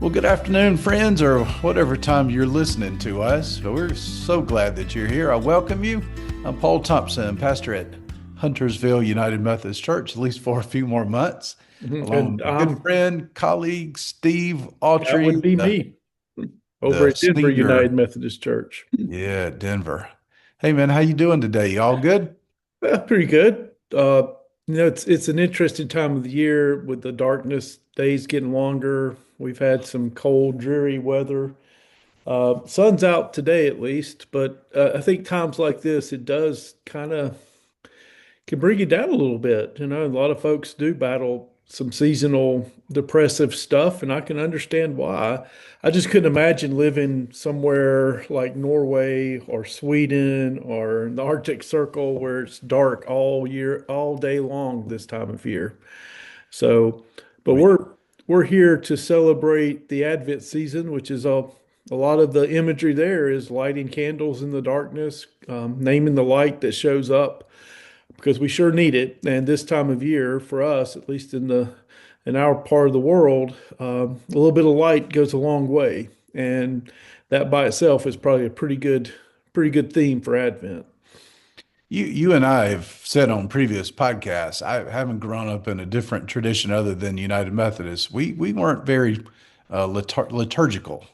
Well, good afternoon, friends, or whatever time you're listening to us. We're so glad that you're here. I welcome you. I'm Paul Thompson, pastor at Huntersville United Methodist Church, at least for a few more months, Mhm. along And with my good friend, colleague, that would Steve.Autrey, be the, me over the at Denver senior, United Methodist Church. at Denver. Hey, man, how you doing today? You all good? Pretty good. It's an interesting time of the year with the darkness, days getting longer. We've had some cold, dreary weather. Sun's out today at least, but I think times like this, it does kind of can bring you down a little bit. A lot of folks do battle some seasonal depressive stuff, and I can understand why. I just couldn't imagine living somewhere like Norway or Sweden or the Arctic Circle where it's dark all year, all day long this time of year. So, but Right. we're here to celebrate the Advent season, which is a lot of the imagery there is lighting candles in the darkness, naming the light that shows up because we sure need it. And this time of year, for us, at least in our part of the world, a little bit of light goes a long way, and that by itself is probably a pretty good theme for Advent. You and I have said on previous podcasts, I haven't grown up in a different tradition other than United Methodist. We weren't very liturgical.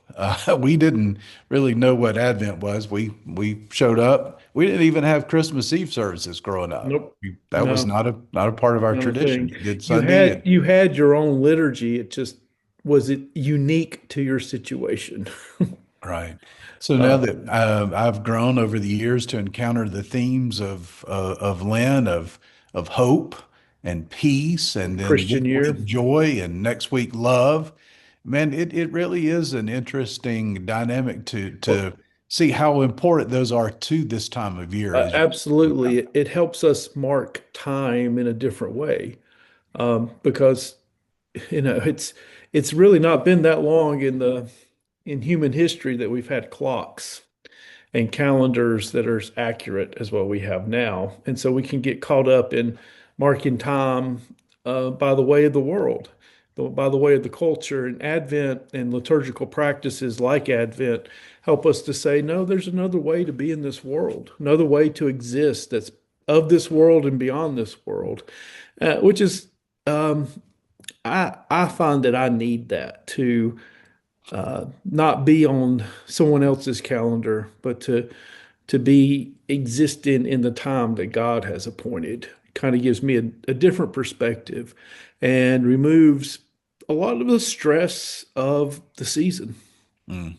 We didn't really know what Advent was. We showed up. We didn't even have Christmas Eve services growing up. Nope, That was no, not a part of our not a tradition. thing. We did You Sunday, had and you had your own liturgy. It just was it unique to your situation. right. So now Uh, that I've grown over the years to encounter the themes of Lent, of hope and peace, and then this Christian year. week joy, and next week love. Man, it really is an interesting dynamic to Well, see how important those are to this time of year. As you, absolutely, it helps us mark time in a different way because it's really not been that long in human history that we've had clocks and calendars that are as accurate as what we have now. And so we can get caught up in marking time by the way of the world, by the way of the culture. And Advent and liturgical practices like Advent help us to say, no, there's another way to be in this world, another way to exist that's of this world and beyond this world, which is, um, I find that I need that to not be on someone else's calendar, but to be existing in the time that God has appointed. Kind of gives me a different perspective and removes a lot of the stress of the season. Mm.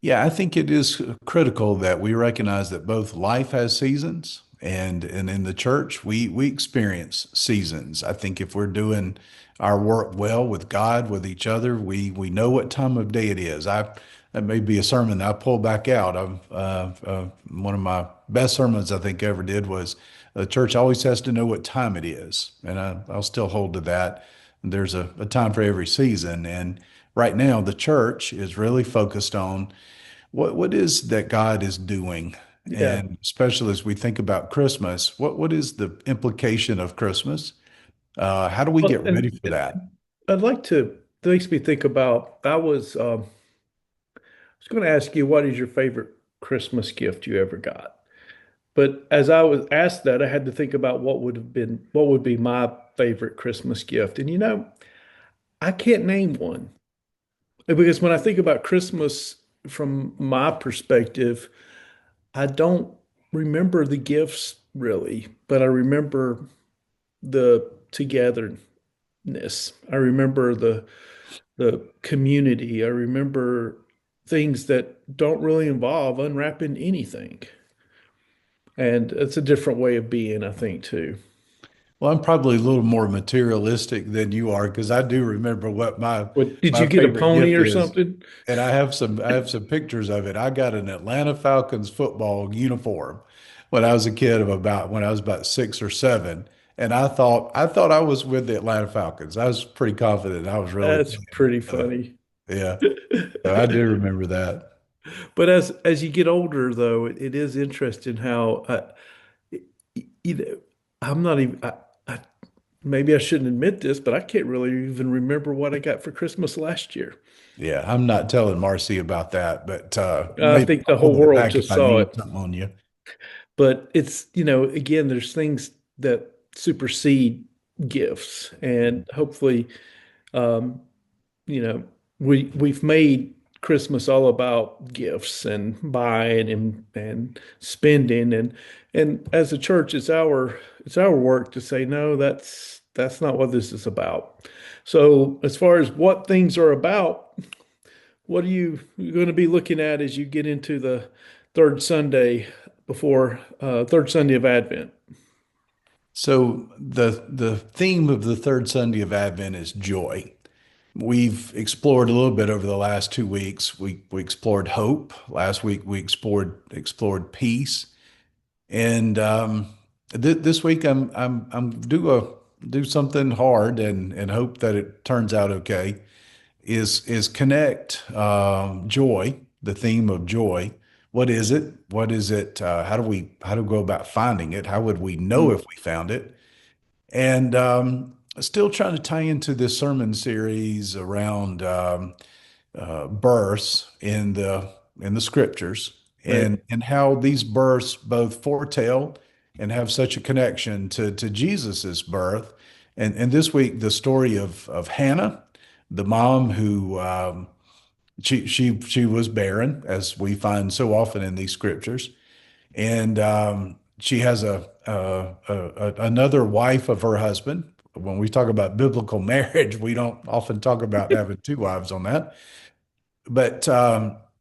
Yeah, I think it is critical that we recognize that both life has seasons and in the church we experience seasons. I think if we're doing our work well with God, with each other, we know what time of day it is. I That may be a sermon that I pull back out. One of my best sermons I think I ever did was the church always has to know what time it is, and I'll still hold to that. There's a time for every season, and right now the church is really focused on what is that God is doing? Yeah. And especially as we think about Christmas, what is the implication of Christmas? How do we Well, get ready and for that? I'd like to, it makes me think about, I was going to ask you, what is your favorite Christmas gift you ever got? But as I was asked that, I had to think about what would be my favorite Christmas gift. And I can't name one because when I think about Christmas from my perspective, I don't remember the gifts really, but I remember the togetherness. I remember the community. I remember things that don't really involve unwrapping anything. And it's a different way of being, I think, too. Well, I'm probably a little more materialistic than you are because I do remember what What, did my you get a favorite pony gift or is. something? And I have some pictures of it. I got an Atlanta Falcons football uniform when I was a kid of about when I was about 6 or 7. And I thought I was with the Atlanta Falcons. I was pretty confident I was really That's pretty uh, funny. yeah. So I do remember that. But as you get older, though, it is interesting how you know, I'm not even. maybe I shouldn't admit this, but I can't really even remember what I got for Christmas last year. Yeah, I'm not telling Marcy about that, but I maybe think I'll the whole hold it world back if just I saw need it. something on you. But it's, again, there's things that supersede gifts. And hopefully, um, you know, we've made Christmas all about gifts and buying and spending. And as a church, it's our work to say, no, that's not what this is about. So as far as what things are about, what are you going to be looking at as you get into the third Sunday third Sunday of Advent? So the theme of the third Sunday of Advent is joy. We've explored a little bit over the last 2 weeks. We explored hope. Last week we explored peace, and this week I'm do something hard and hope that it turns out okay. Is connect joy, the theme of joy. What is it? What is it? How do we go about finding it? How would we know Mm, if we found it? And still trying to tie into this sermon series around births in the scriptures right. and how these births both foretell and have such a connection to Jesus's birth. And this week the story of Hannah, the mom who she was barren, as we find so often in these scriptures, and she has another wife of her husband. When we talk about biblical marriage, we don't often talk about having two wives on that. But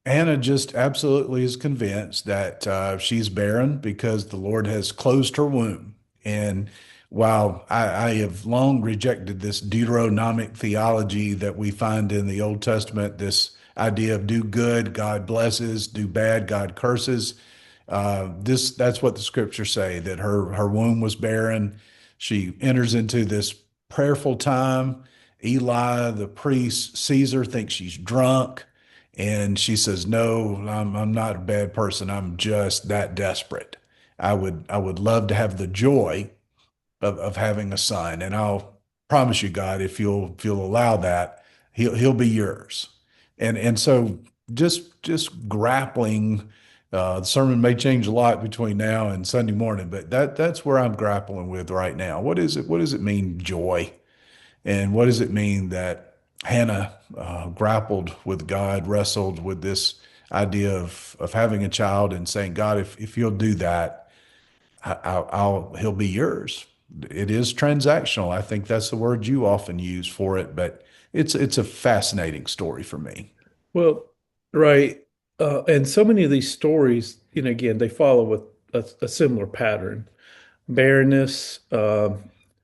Hannah just absolutely is convinced that she's barren because the Lord has closed her womb. And while I have long rejected this Deuteronomic theology that we find in the Old Testament, this idea of do good, God blesses, do bad, God curses. That's what the scriptures say, that her womb was barren. She enters into this prayerful time. Eli, the priest, sees her, thinks she's drunk, and she says, "No, I'm not a bad person. I'm just that desperate. I would love to have the joy of having a son, and I'll promise you, God, if you'll allow that, he'll be yours." And so just grappling. The sermon may change a lot between now and Sunday morning, but that's where I'm grappling with right now. What is it? What does it mean, joy? And what does it mean that Hannah grappled with God, wrestled with this idea of having a child and saying, God, if you'll do that, he'll be yours. It is transactional. I think that's the word you often use for it, but it's a fascinating story for me. Well, right. And so many of these stories, again, they follow with a similar pattern. Barrenness,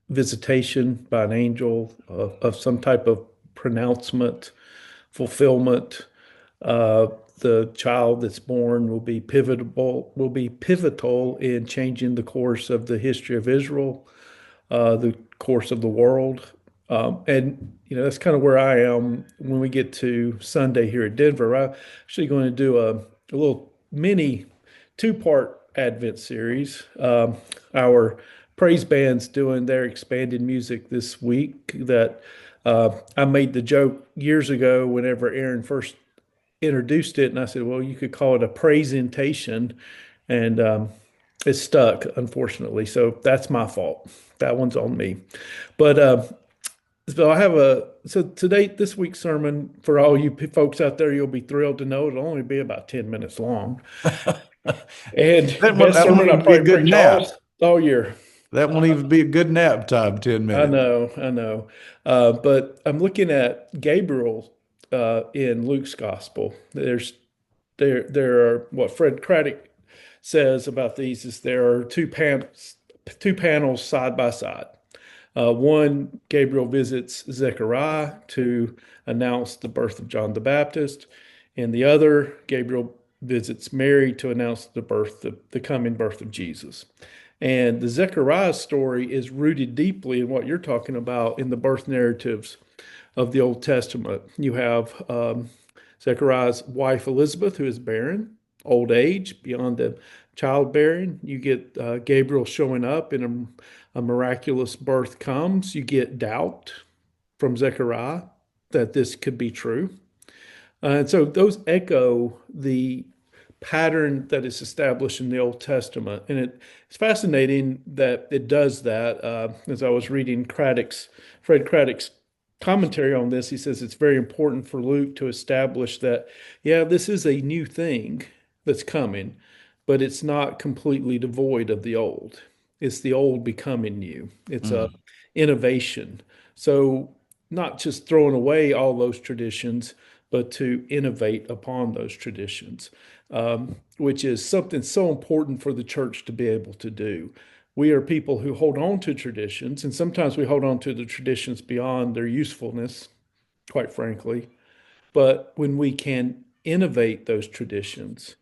visitation by an angel of some type of pronouncement, fulfillment. Uh, the child that's born will be pivotal in changing the course of the history of Israel, the course of the world. And that's kind of where I am when we get to Sunday here at Denver. I'm actually going to do a little mini two-part Advent series. Our praise band's doing their expanded music this week. That I made the joke years ago whenever Aaron first introduced it, and I said, "Well, you could call it a praisentation," and it stuck, unfortunately. So that's my fault. That one's on me. But so I have so today, this week's sermon for all you folks out there, you'll be thrilled to know it'll only be about 10 minutes long. And best That won't sermon I even be a probably good preach nap. all year. That won't even be a good nap time, 10 I minutes. know, I know. But I'm looking at Gabriel in Luke's gospel. There are what Fred Craddock says about these is there are two panels side by side. One, Gabriel visits Zechariah to announce the birth of John the Baptist, and the other, Gabriel visits Mary to announce the coming birth of Jesus. And the Zechariah story is rooted deeply in what you're talking about in the birth narratives of the Old Testament. You have Zechariah's wife Elizabeth, who is barren, old age, beyond the childbearing. You get Gabriel showing up in a miraculous birth comes, you get doubt from Zechariah that this could be true. And so those echo the pattern that is established in the Old Testament. And it's fascinating that it does that. As I was reading Fred Craddock's commentary on this, he says it's very important for Luke to establish that, yeah, this is a new thing that's coming, but it's not completely devoid of the old. It's the old becoming new. It's a Mm. innovation. So not just throwing away all those traditions, but to innovate upon those traditions, which is something so important for the church to be able to do. We are people who hold on to traditions, and sometimes we hold on to the traditions beyond their usefulness, quite frankly. But when we can innovate those traditions,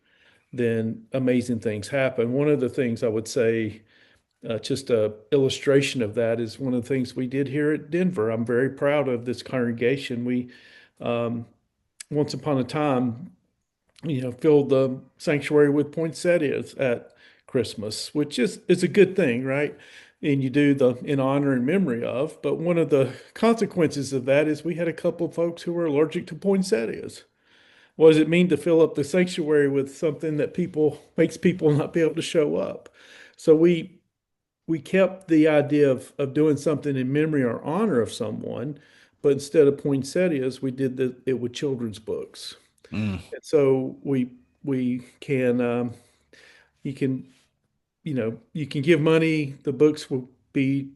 then amazing things happen. One of the things I would say, just a illustration of that, is one of the things we did here at Denver. I'm very proud of this congregation. We once upon a time, filled the sanctuary with poinsettias at Christmas, which is a good thing, right? And you do the in honor and memory of. But one of the consequences of that is we had a couple of folks who were allergic to poinsettias. What does it mean to fill up the sanctuary with something that people makes people not be able to show up? So we kept the idea of doing something in memory or honor of someone, but instead of poinsettias, we did it with children's books. Mm. And so we can you can you can give money. The books will be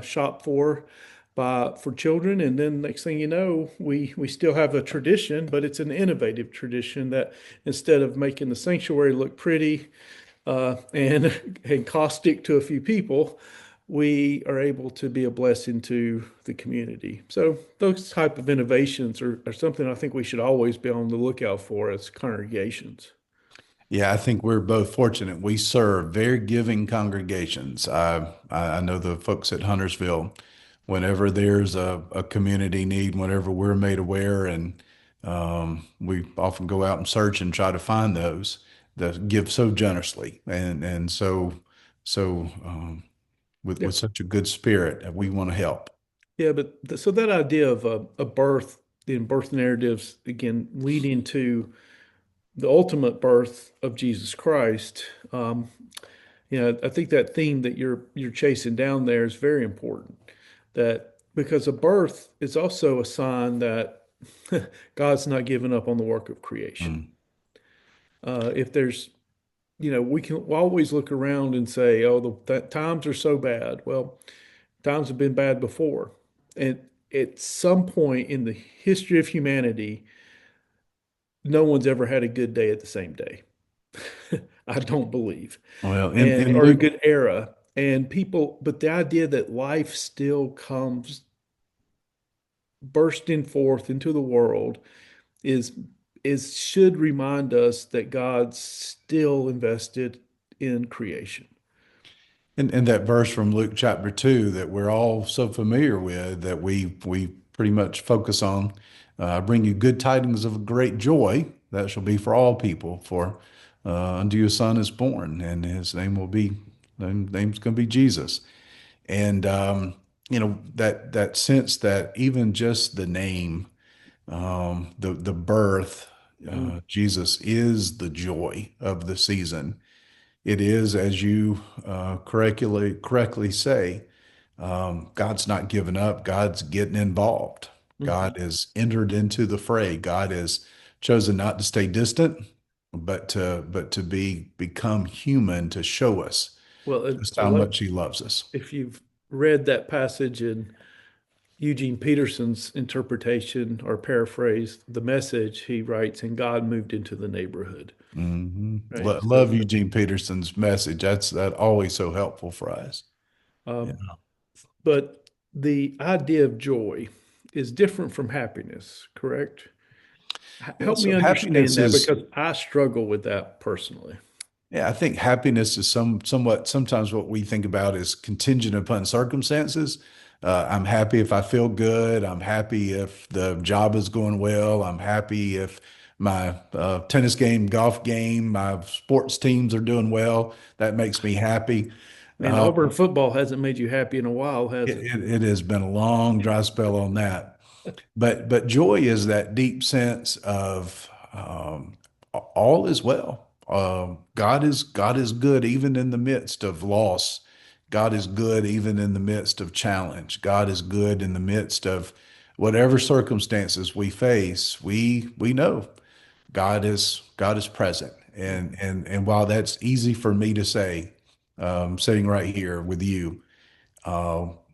shopped for children, and then next thing you know, we still have a tradition, but it's an innovative tradition that instead of making the sanctuary look pretty and caustic to a few people, we are able to be a blessing to the community. So those type of innovations are something I think we should always be on the lookout for as congregations. Yeah, I think we're both fortunate. We serve very giving congregations. I know the folks at Huntersville, whenever there's a community need, whenever we're made aware, and we often go out and search and try to find those that give so generously and Yeah, with such a good spirit that we want to help. yeah, but so that idea of a birth, in birth narratives, again, leading to the ultimate birth of Jesus Christ. I think that theme that you're chasing down there is very important. That because a birth is also a sign that God's not giving up on the work of creation. Mm. If there's, we can always look around and say, "Oh, the times are so bad." Well, times have been bad before, and at some point in the history of humanity, no one's ever had a good day at the same day. I don't believe, Well, and in or a Luke, good era. And people, but the idea that life still comes bursting forth into the world is should remind us that God's still invested in creation. and that verse from Luke chapter 2 that we're all so familiar with that we pretty much focus on, bring you good tidings of great joy that shall be for all people. For unto you a son is born, and his name will be name's going to be Jesus. And that sense that even just the name, the birth, Mhm. Jesus is the joy of the season. It is, as you correctly say, God's not giving up. God's getting involved. God Mhm. has entered into the fray. God has chosen not to stay distant, but to become human to show us Well, just so how much He loves us. if you've read that passage in Eugene Peterson's interpretation or paraphrase, the message he writes, and God moved into the neighborhood, right? Love Eugene Peterson's message. That always so helpful for us. Yeah. Um, but the idea of joy is different from happiness, correct? Yeah. Help me So understand happiness that is, because I struggle with that personally. yeah, I think happiness is somewhat sometimes what we think about is contingent upon circumstances. I'm happy if I feel good. I'm happy if the job is going well. I'm happy if my tennis game, golf game, my sports teams are doing well. That makes me happy. Man, Auburn football hasn't made you happy in a while, has it? It has been a long dry spell on that. But joy is that deep sense of all is well. God is good even in the midst of loss. God is good even in the midst of challenge. God is good in the midst of whatever circumstances we face. We know God is present. And while that's easy for me to say, sitting right here with you,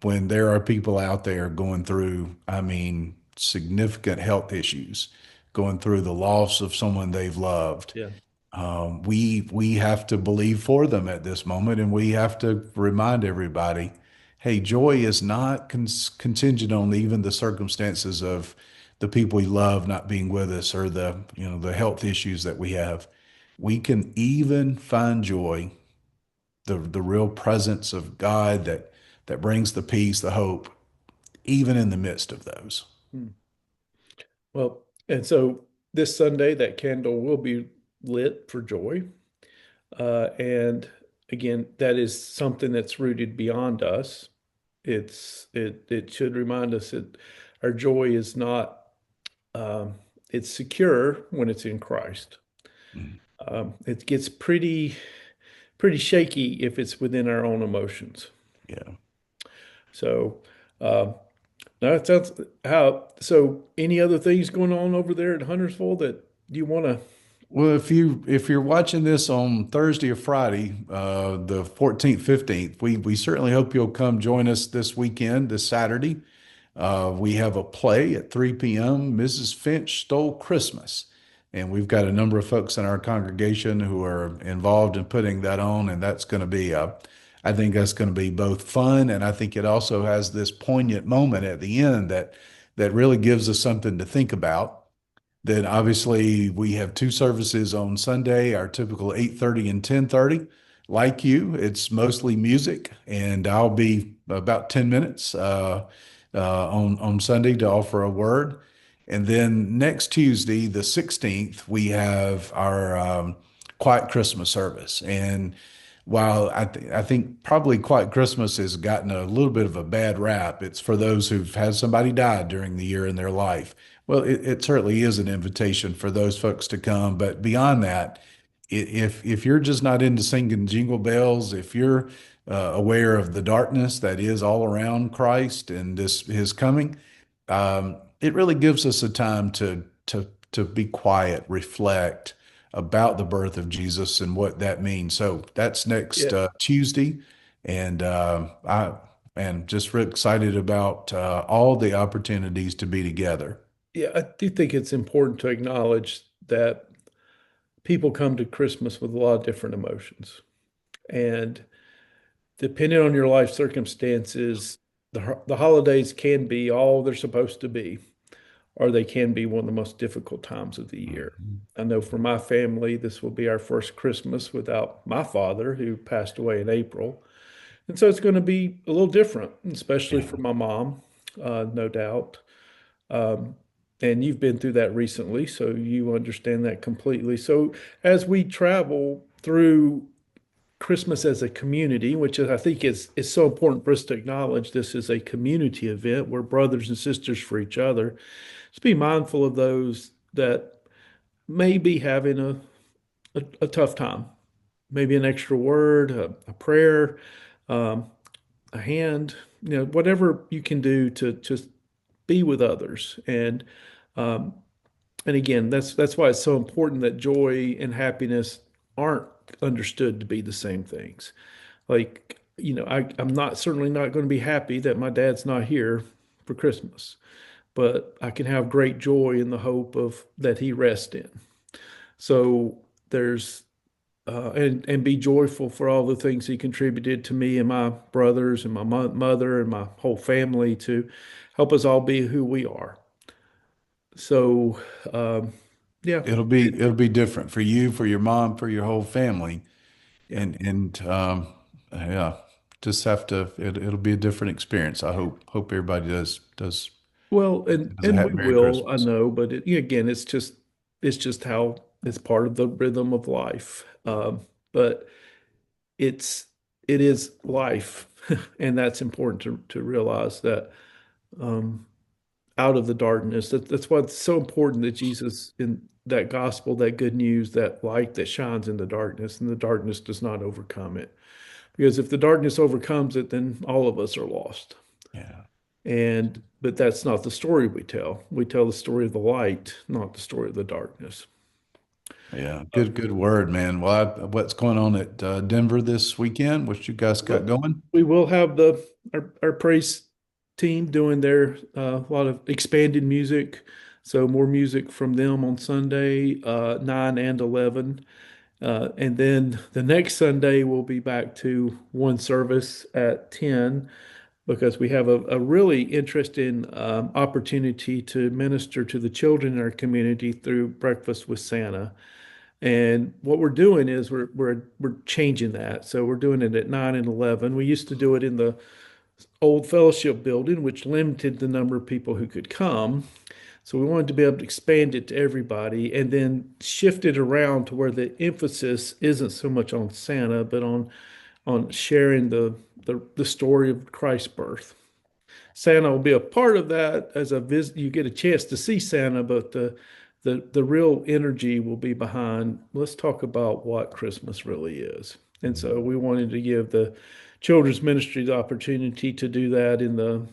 when there are people out there going through, I mean, significant health issues, going through the loss of someone they've loved, Yeah. we have to believe for them at this moment, and we have to remind everybody, hey, joy is not contingent on even the circumstances of the people we love not being with us or the health issues that we have. We can even find joy, the real presence of God that brings the peace, the hope, even in the midst of those. Hmm. Well, and so this Sunday, that candle will be lit for joy. And again, that is something that's rooted beyond us. It should remind us that our joy is not it's secure when it's in Christ. Mm, It gets pretty shaky if it's within our own emotions. yeah. So no, it sounds how so any other things going on over there at Huntersville that you want to? Well, if you're watching this on Thursday or Friday, the 14th, 15th, we certainly hope you'll come join us this weekend, this Saturday. We have a play at 3 p.m. Mrs. Finch Stole Christmas. And we've got a number of folks in our congregation who are involved in putting that on. And that's going to be, I think that's going to be both fun. And I think it also has this poignant moment at the end that really gives us something to think about. Then obviously we have two services on Sunday, our typical 8:30 and 10:30. Like you, it's mostly music, and I'll be about 10 minutes on Sunday to offer a word. And then next Tuesday, the 16th, we have our Quiet Christmas service. And while I think probably Quiet Christmas has gotten a little bit of a bad rap, it's for those who've had somebody die during the year in their life. Well, it certainly is an invitation for those folks to come. But beyond that, if you're just not into singing jingle bells, if you're aware of the darkness that is all around Christ and this his coming, it really gives us a time to be quiet, reflect about the birth of Jesus and what that means. So that's next Yeah, Tuesday, and I am just real excited about all the opportunities to be together. yeah, I do think it's important to acknowledge that people come to Christmas with a lot of different emotions. And depending on your life circumstances, the holidays can be all they're supposed to be, or they can be one of the most difficult times of the year. Mhm. I know for my family, this will be our first Christmas without my father, who passed away in April. And so it's going to be a little different, especially Yeah, for my mom, no doubt. Um, and you've been through that recently, so you understand that completely. So as we travel through Christmas as a community, which I think is so important for us to acknowledge, this is a community event. We're brothers and sisters for each other. Just be mindful of those that may be having a tough time. Maybe an extra word, a prayer, um, a hand, whatever you can do to just be with others. Um, and again, that's why it's so important that joy and happiness aren't understood to be the same things. Like, I'm not certainly not going to be happy that my dad's not here for Christmas, but I can have great joy in the hope of that he rests in. So there's and be joyful for all the things he contributed to me and my brothers and my mother and my whole family to help us all be who we are. So, yeah, it'll be different for you, for your mom, for your whole family, yeah. and yeah, just have to. It'll be a different experience. I hope everybody does Well, and does a and happy we Merry will, I Christmas. know, but again, it's just how it's part of the rhythm of life. But it's it is life. And that's important to realize that um, out of the darkness, that's why it's so important that Jesus in that gospel, that good news, that light that shines in the darkness, and the darkness does not overcome it. Because if the darkness overcomes it, then all of us are lost. Yeah. And but that's not the story we tell. We tell the story of the light, not the story of the darkness. Yeah. Good word, man. Well, what's going on at Denver this weekend? What you guys got Well, going? we will have our praise team doing their a lot of expanded music. So more music from them on Sunday, 9 and 11. And then the next Sunday, we'll be back to one service at 10 because we have a really interesting opportunity to minister to the children in our community through Breakfast with Santa. And what we're doing is we're changing that. So we're doing it at 9 and 11. We used to do it in the old fellowship building, which limited the number of people who could come. So we wanted to be able to expand it to everybody and then shift it around to where the emphasis isn't so much on Santa, but on sharing the story of Christ's birth. Santa will be a part of that as a visit. You get a chance to see Santa, but the real energy will be behind. Let's talk about what Christmas really is. And so we wanted to give the children's ministry the opportunity to do that in the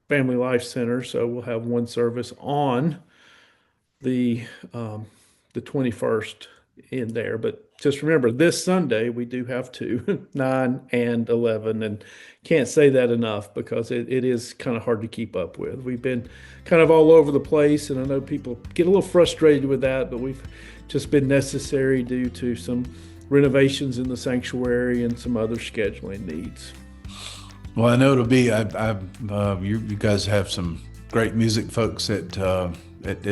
Family Life Center. So we'll have one service on the um, the 21st in there. But just remember, this Sunday we do have two, 9 and 11, and can't say that enough because it is kind of hard to keep up with. We've been kind of all over the place, and I know people get a little frustrated with that, but we've just been necessary due to some renovations in the sanctuary and some other scheduling needs. Well, I know it'll be. You guys have some great music folks at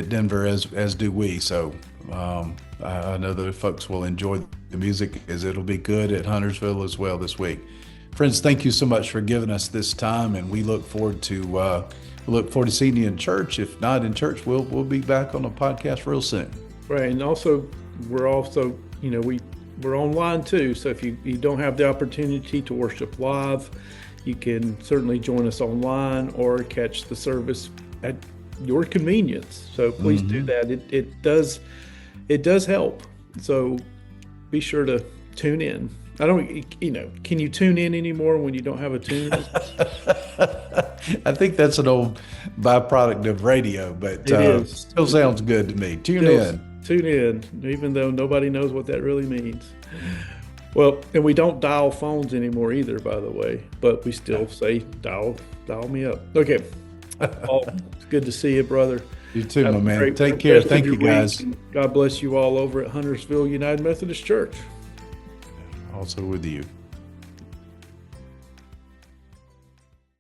Denver, as do we. So I know that folks will enjoy the music, as it'll be good at Huntersville as well this week. Friends, thank you so much for giving us this time, and we look forward to seeing you in church. If not in church, we'll be back on a podcast real soon. Right, and also we're also we're online too. So if you don't have the opportunity to worship live, you can certainly join us online or catch the service at your convenience. So please do that. It does help. So be sure to tune in. I don't, can you tune in anymore when you don't have a tune? I think that's an old byproduct of radio, but It is. still sounds good to me. Tune in. Tune in, even though nobody knows what that really means. Well, and we don't dial phones anymore either, by the way, but we still say dial me up. Okay. Paul, it's good to see you, brother. You too, Have my a man. great Take care. rest of Thank your you, guys. week. God bless you all over at Huntersville United Methodist Church. Also with you.